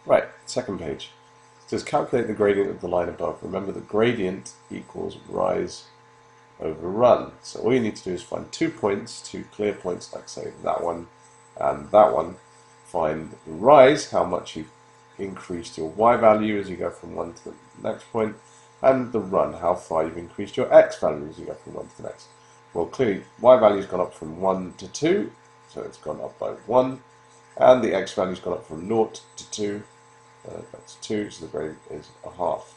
Right, second page. It says calculate the gradient of the line above. Remember the gradient equals rise over run. So all you need to do is find 2 points, 2 clear points, like say that one and that one. Find the rise, how much you've increased your y value as you go from one to the next point, and the run, how far you've increased your x value as you go from one to the next. Well, clearly y value's gone up from 1 to 2, so it's gone up by 1, and the x value's gone up from 0 to 2, that's 2, so the gradient is a half.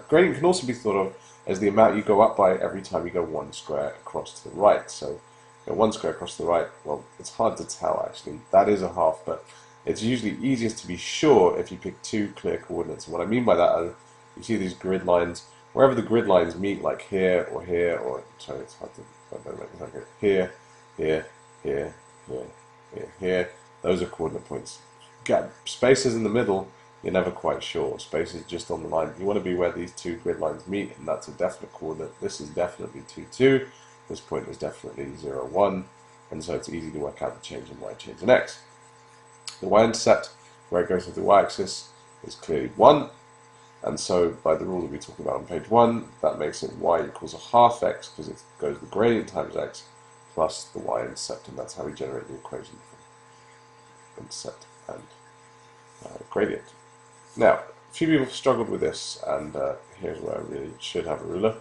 Gradient can also be thought of as the amount you go up by every time you go 1 square across to the right. So, 1 square across to the right, well, it's hard to tell actually. That is a half, but it's usually easiest to be sure if you pick 2 clear coordinates. And what I mean by that are, you see these grid lines, wherever the grid lines meet, like here, or sorry, it's hard to make this like here, here, here, here, here, here, those are coordinate points. Get spaces in the middle, you're never quite sure. Space is just on the line. You want to be where these 2 grid lines meet, and that's a definite coordinate. This is definitely 2, 2. This point is definitely 0, 1. And so it's easy to work out the change in y, change in x. The y-intercept, where it goes with the y-axis, is clearly 1. And so by the rule that we talked about on page 1, that makes it y equals a half x, because it goes the gradient times x plus the y-intercept. And that's how we generate the equation for intercept and gradient. Now, a few people have struggled with this, and here's where I really should have a ruler.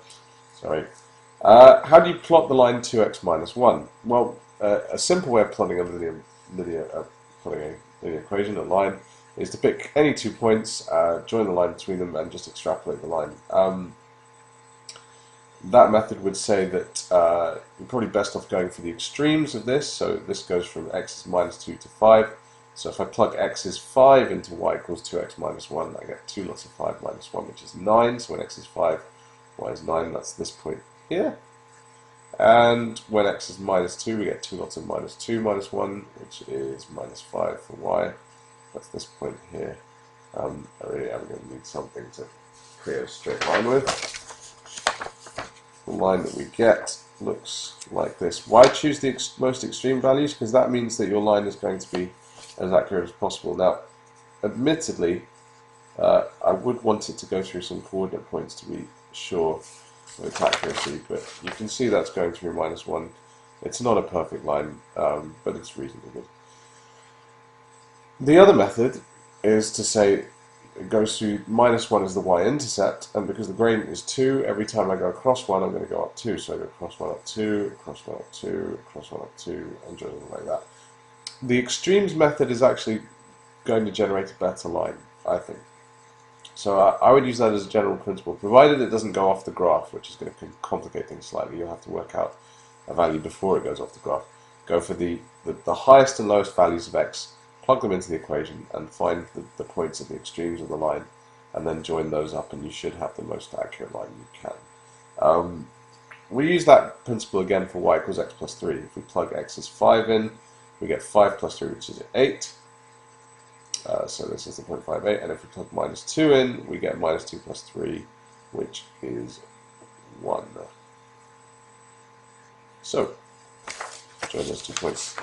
Sorry. How do you plot the line 2x minus 1? Well, a simple way of plotting a linear equation, a line, is to pick any 2 points, join the line between them, and just extrapolate the line. That method would say that you're probably best off going for the extremes of this. So this goes from x is minus 2 to 5. So if I plug x is 5 into y equals 2x minus 1, I get 2 lots of 5 minus 1, which is 9. So when x is 5, y is 9. That's this point here. And when x is minus 2, we get 2 lots of minus 2 minus 1, which is minus 5 for y. That's this point here. I really am going to need something to create a straight line with. The line that we get looks like this. Why choose the most extreme values? Because that means that your line is going to be as accurate as possible. Now, admittedly, I would want it to go through some coordinate points to be sure of its accuracy, but you can see that's going through minus 1. It's not a perfect line, but it's reasonably good. The other method is to say it goes through minus 1 as the y-intercept, and because the gradient is 2, every time I go across 1, I'm going to go up 2. So I go across 1 up 2, across 1 up 2, across 1 up 2, and just like that. The extremes method is actually going to generate a better line, I think. So I would use that as a general principle, provided it doesn't go off the graph, which is going to complicate things slightly. You'll have to work out a value before it goes off the graph. Go for the highest and lowest values of x, plug them into the equation, and find the points at the extremes of the line, and then join those up, and you should have the most accurate line you can. We use that principle again for y equals x plus 3. If we plug x as 5 in, we get 5 plus 3, which is 8. So this is the 0.58, and if we plug minus 2 in, we get minus 2 plus 3, which is 1. So, join those 2 points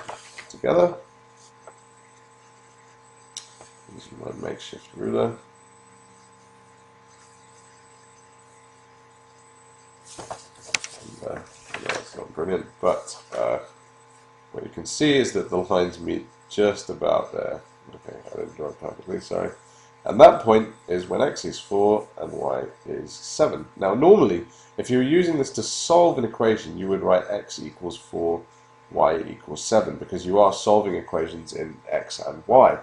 together. Using my makeshift ruler. And, yeah, it's not brilliant, but what you can see is that the lines meet just about there. Okay, I didn't draw it perfectly, sorry. And that point is when x is 4 and y is 7. Now normally, if you were using this to solve an equation, you would write x equals 4, y equals 7, because you are solving equations in x and y.